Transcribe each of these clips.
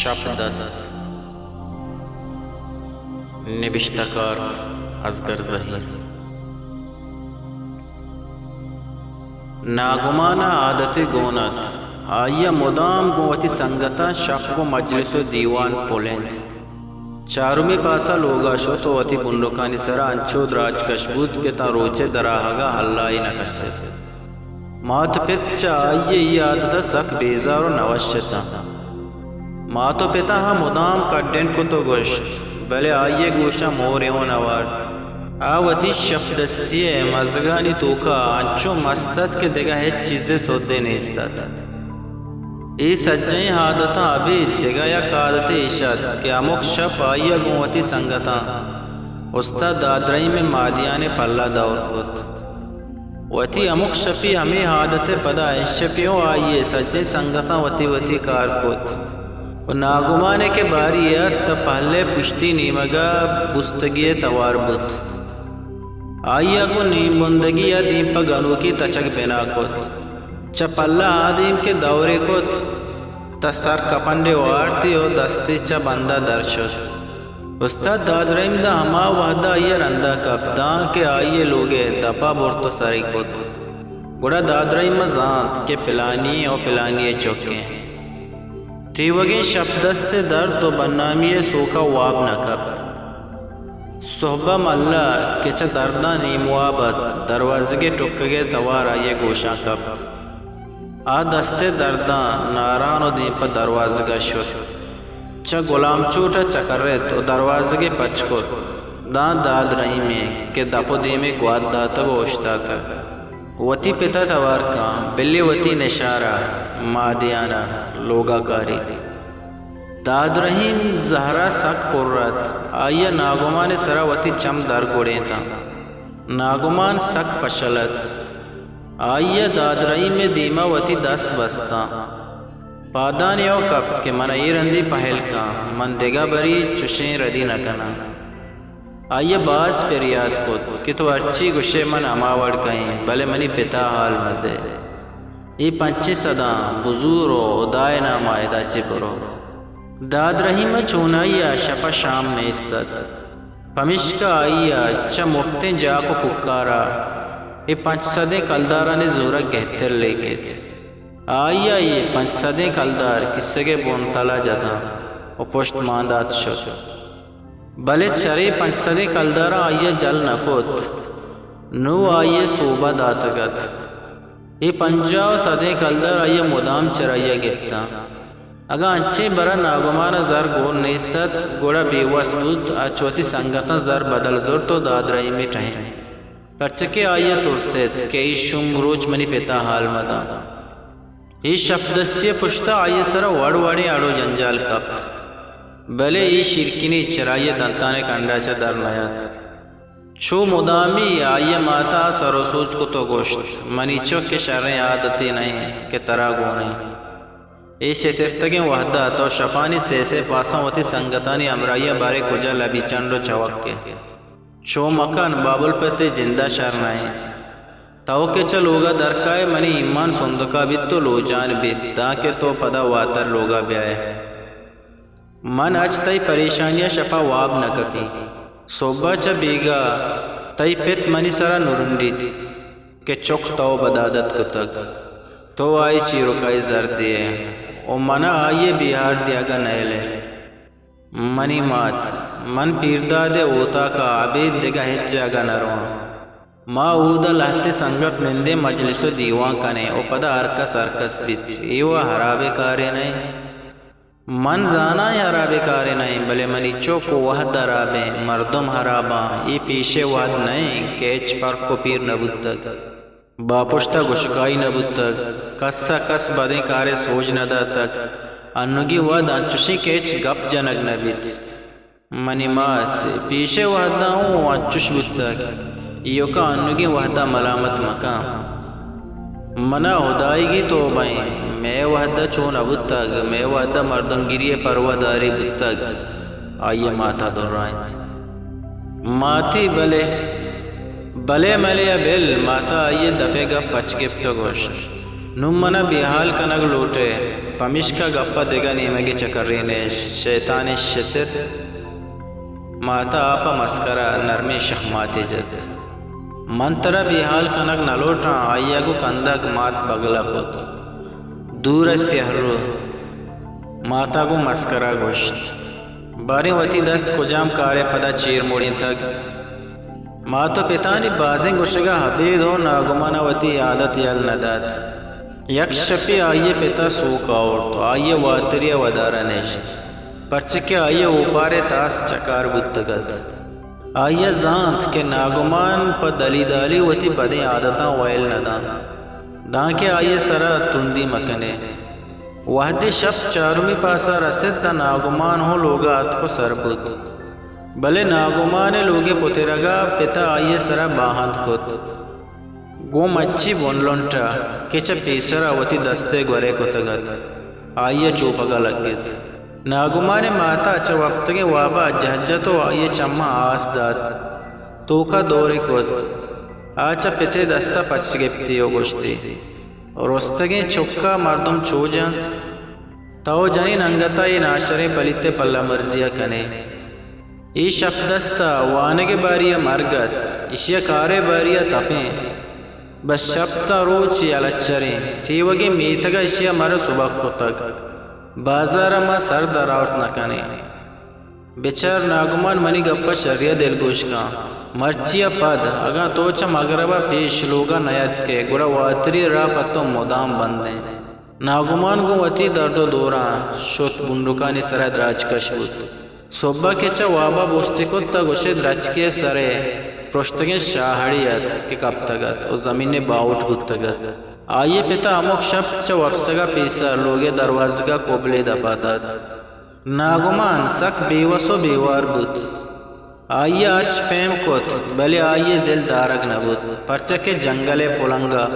شب دست نبشتکار اصغر ظهیر. ناگمان عادت گونت آیا مدام گوتی سنگتا شق و مجلس و دیوان پولند. چارمی پاسا لوگا شو تو وتی بندکانی سرا انچود راج کش بود که تا روچے دراہگا حلائی نکشت. مات پچا آئیے ای عادت سک بیزار و نوشتا. ماتو پتا ہا مدام کڈن کو تو گوشت بلے آئیے گوشا موریون آوارد. آوتی شف دستی مزگانی توکا انچو مستد کے دگا ہے چیزیں سودے نیستد. ای سجنی حادتا عبید دگا یا قادت اشد کہ امک شف آئیے گوتی سنگتا استاد دادرائی میں مادیان پلہ دور کت. وتی امک شفی ہمیں حادت پدا شفیوں آئیے سجنی سنگتا وتی کار کت. و ناگمانے کے باریت تا پہلے پشتی نیمگا بستگی توار بت. آئیا کو نیم بندگی یا دیم پا گنو کی تچک بنا کت. چا پلہ آدیم کے دورے کت تستار کپنڈے وارتی و دستی چا بندہ درشد. استاد دادرائیم دا ہما وحدہ آئیے رندہ کپ دان کے آئیے لوگے دپا بورتو ساری کت. گوڑا دادرائیم زانت کے پلانی و پلانی چوکیں تیوگی شب دست درد و بنامی سوکا واب نکبت. صحبہ ملہ کچا دردان ایموابت دروازگے ٹکگے توار آئیے گوشاں کبت. آ دست دردان ناران و دیم پا دروازگا شد. چا غلام چوٹا چکرت و دروازگے پچ کت. دان داد رہی میں کہ دپو دیمے گواد داتا گوشتا تا. وتی پتا توار کان بلی وتی نشارہ مادیانا لوگا کاری. داد رحیم زہرا سک پررت آئیا ناگمان سرا وتی چم در گوڑیں تا. ناگمان سک پشلت آئیا داد رحیم میں دیما وتی دست بستا. پادانیو کپت کہ من ای رندی پہل کا من دگا بری چشیں ردی نکنا. آئیے باز پر یاد کت کہ تو اچھی گشے من اماوڑ کہیں بلے منی پتا حال مدے. ای پنچی صدا بزور و دائے نام آئیدہ چی برو. داد رحیم چونائیا شپا شام نیستد. پمشکا آئیا چا مفتیں جا کو ککارا. ای پنچ صدیں کلدارانی زورا گہتر لے کت. آئیا ای پنچ صدیں کلدار کسے کے بونتالا جاتا و پشت ماندات شد. بلے چرے پنچ صدیں کلدارا آئیا جل نکوت نو آئیے صوبہ داتگت. ای پنجاو صدیں کلدار آئیے مدام چرائیہ گپتا. اگا انچے برا ناگمان زر گور نیستد گوڑا بیواس بود آچوتی سنگتا زر بدل زور تو داد رہی میں ٹھہیں. پرچکے آئیے ترسید کہ ای شم روچ منی پیتا حال مدا. ای شف دستی پشتا آئیے سرا وڑ وڑی آڑو جنجال کپت. بلے ای شرکینی چرائیے دنتانے کنڈا چا در نیات. چھو مدامی آئیے ماتا سرو سوچ کو تو گوشت منی چوک کے شریں عادتی نہیں کہ ترا گونے. ای شترتگیں وحدہ تو شفانی سے پاساں ہوتی سنگتانی امرائیہ بارے کجا لبی چندو چوک کے. چھو مکان بابل پتے جندہ شرنائیں تاو کے چا لوگا درکائے منی ایمان سندکا بھی تو لو جان بیت تاکہ تو پدا واتر لوگا بیائے. من اچ تئی پریشانیاں شفا واب نکپی. صوبہ چا بیگا تئی پت منی سرا نرندیت کہ چک تو بدادت کتک. تو آئی چی رکائی زردیے او منا آئیے بیہار دیاگا نیلے. منی مات من پیردادے اوتا کا عبید دگا ہج جاگا نروان. ما اودا لہتے سنگت نندے مجلس و دیوان کنے او پدا ارکس ارکس بیت. ایوہ حرابے کارے نہیں من زانا حرابے کارے نہیں بلے منی چوکو وحد حرابے مردم حراباں. یہ پیشے وحد نہیں کہ اچ پر کو پیر نبود تک باپشتا گشکائی نبود تک کسا کس بدیں کارے سوج ندا تک انگی وحد انچوشی کہ اچ گپ جنگ نبید. منی مات پیشے وحدہ ہوں انچوش بود تک یو کا انگی وحدہ ملامت مقام. منا ہدائی گی تو بائیں میں وحدہ چون ابود تک میں وحدہ مردنگیری پرواداری بود تک آئیے ماتا در رائیں. ماتی بلے ملے بل ماتا آئیے دبے گا پچ گفت گوشت. نم منا بیحال کنگ لوٹے پمشکا گپا دیگا نیمگی چکرین شیطان شتر ماتا آپا مسکرہ نرمی شہماتی جد منترہ بھی حال کنک نلوٹاں آئیا کو کندک مات بگلا کت دور سیہرو ماتا کو مسکرہ گوشت باری وتی دست کجام کارے پدا چیر موڑین تک ماتو پتانی بازیں گوشگا حبید ہو ناگمانا وتی عادت یل نداد یک شپی آئیے پتا سوکا اور تو آئیے واتریہ ودارہ نشت پرچکے آئیے اوپارے تاس چکار بودتگت آئیے زانت کے ناگمان پا دلی دالی وتی بدیں عادتاں وائل ندان دانکہ آئیے سرا تندی مکنے وحدی شب چارمی پاسا رسد تا ناگمان ہو لوگا ات کو سر بود بلے ناگمان لوگے پترگا پتا آئیے سرا باہند کت گو مچی بونلونٹا کچا پیسرا وتی دستے گورے کو تگت آئیے چوپگا لگت ناگمان ماتا اچھا وقت کے وابا جہجہ تو آئیے چمہ آس دات توکا دوری کت آچا پتے دستا پچ گپتی ہو گوشتی رستگیں چکا مردم چو جانت تاو جنی ننگتا یہ ناشرے پلیتے پلا مرضیہ کنے ای شپ دستا وانگے باریہ مرگت اشیا کارے باریہ تپیں بس شپتا روچی علچریں تیوگی میتگا اشیا مر صبح کو تک بازار ما سر دراورت نکنے بیچار ناگمان منی گپا شریع دل گوش کا مرچیا پد اگا توچا مغربہ پیش لوگا نیت کے گڑا واتری را پتو مدام بندیں ناگمان گو وتی درد و دوران شوت بندکانی سرہ دراج کش بود صبح کے چا وابا بوستی کت تا گوشے درج کے سرے پرشتگیں شاہڑیت کے کب تگت اور زمین باؤٹ بود تگت آئیے پتا اموک شب چا وپسگا پیسا لوگے دروازگا کوبلے دپاتت ناگمان سک بیوسو بیوار بود آئیے آرچ پیم کت بلے آئیے دل دارگ نبود پرچہ کے جنگل پولنگا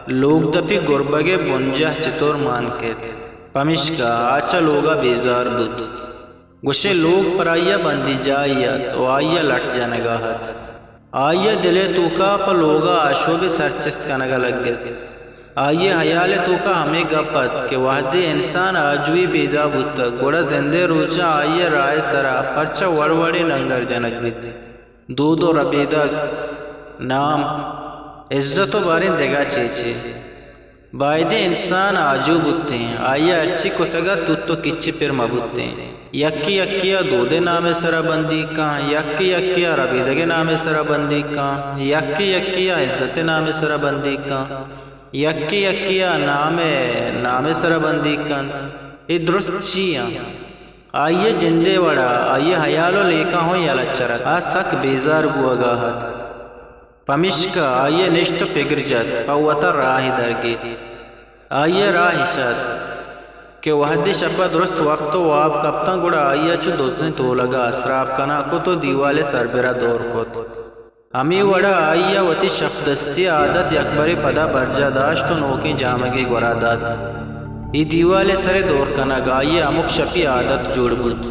لوگ دپی گربگے بنجہ چطور مان کت پمشکا آچا لوگا بیزار بود گوشے لوگ پر آئیے بندی جائیہ تو آئیے لٹ جانگاہت آئیے دلے توکا پا لوگا آشوب سرچست کنگا لگت آئیے حیال توکا ہمیں گپت کہ وحدی انسان آجوی بیدا بودتا گوڑا زندے روچا آئیے رائے سرا پرچا وڑوڑی ننگر جنک بیت دودو ربیدک نام عزت و بارین دگا چیچے بائدے انسان آجو بودتے ہیں آئیے ارچی کتگا تو کچی پر مبودتے ہیں یکی یکیا دودے نام سرا بندی کان یکی یکیا ربیدگ نام سرا بندی کان یکی یکیا عزت نام سرا بندی کان یکی یکیا نام سرا بندی کان یہ درست چیاں آئیے جندے وڑا آئیے حیالو لیکا ہوں یا لچرک سک بیزار بوگاہت پمشکا آئیے نشت پگر جت پوتا راہی درگیت آئیے راہی شد کہ وحدی شپا درست وقت و آپ کپتاں گوڑا آئیے چو دوزن تو لگا اسراب کنا کو تو دیوالے سربرہ دور کت ہمی وڑا آئیے وتی شف دستی عادت یکبری پدا برجا داشت و نوکی جامگی گورا داد ای دیوالے سر دور کنا گائیے امک شپی عادت جوڑ بود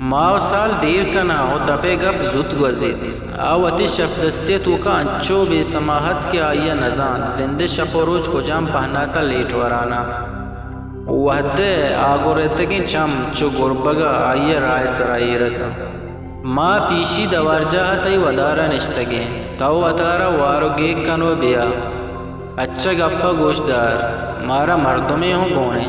ماو سال دیر کنا ہو دپے گپ زد گوزید آواتی شف دستی تو کا انچو بے سماحت کے آئیے نزان زندے شپ و روچ کو جام پہناتا لیٹ ورانا وحدے آگو رہتگی چم چو گربگا آئیے رائے سرائی رہتا ماں پیشی دوار جاہا تای ودارا نشتگی تاو اتارا وارو گیگ کنو بیا اچھا گپا گوشدار مارا مردمی ہوں گونے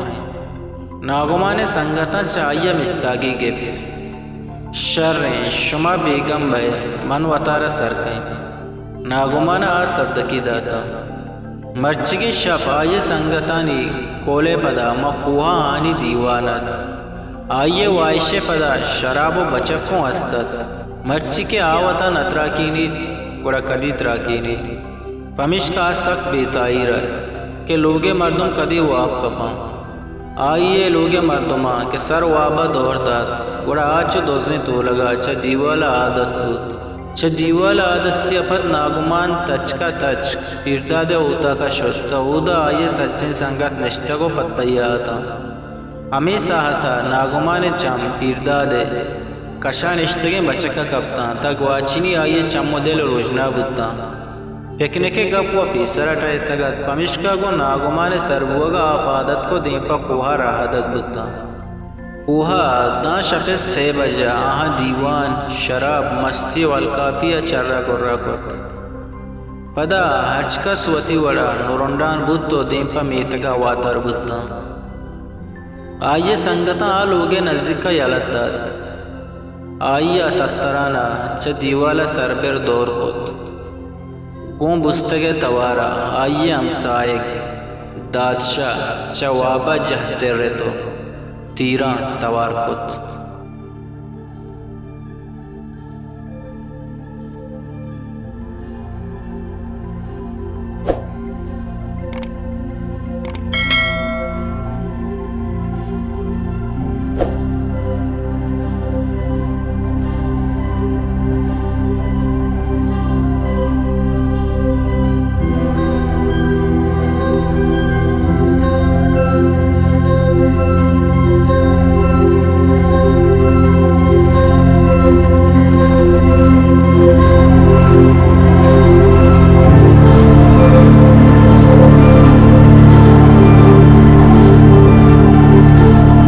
ناگمان سنگتا چاہیے مستاگی گفت شریں شما بیگم بھئے من وطارہ سرکیں ناگمانا صدقی داتا مرچگی شپ آئیے سنگتانی کولے پدا مقوہا آنی دیوانت آئیے وائشے پدا شراب و بچکوں استت مرچی کے آوتا نتراکینیت گوڑا کدیت راکینیت پمشکا سک بیتائی رت کہ لوگے مردم کدی واب کپاں آئیے لوگے مردماں کہ سر وابا دور داد گوڑا آچو دوزیں تو لگا چا دیوالا آدست بود چا دیوالا آدستی اپت ناگمان تچ کا تچ پیرداد اوتا کا شد تا اودا آئیے سچن سنگت نشتگو پت پیا آتا ہمیں ساہتا ناگمان چم پیرداد کشا نشتگیں بچکا کپتا تا گواچینی آئیے چم دل روشنا بودتا پکنک گپ و پیسر اٹھائیتگت پمشکا گو ناگمان سربوگا آپادت کو دین پا کوہا راہ دگ بتا کوہا دان شپس 6 بجا آہاں دیوان شراب مستی والکاپیا چرہ گرہ کت پدا ہچکس وتی وڑا نورنڈان بود تو دین پا میتگا واتر بتا آئیے سنگتا آلوگے نزدیکا یلتت آئیے تترانا چا دیوالا سربر دور کت گون بستگے توارا آئیے امسائگ دادشاہ چا وابا جہ سر تو تیران توار کت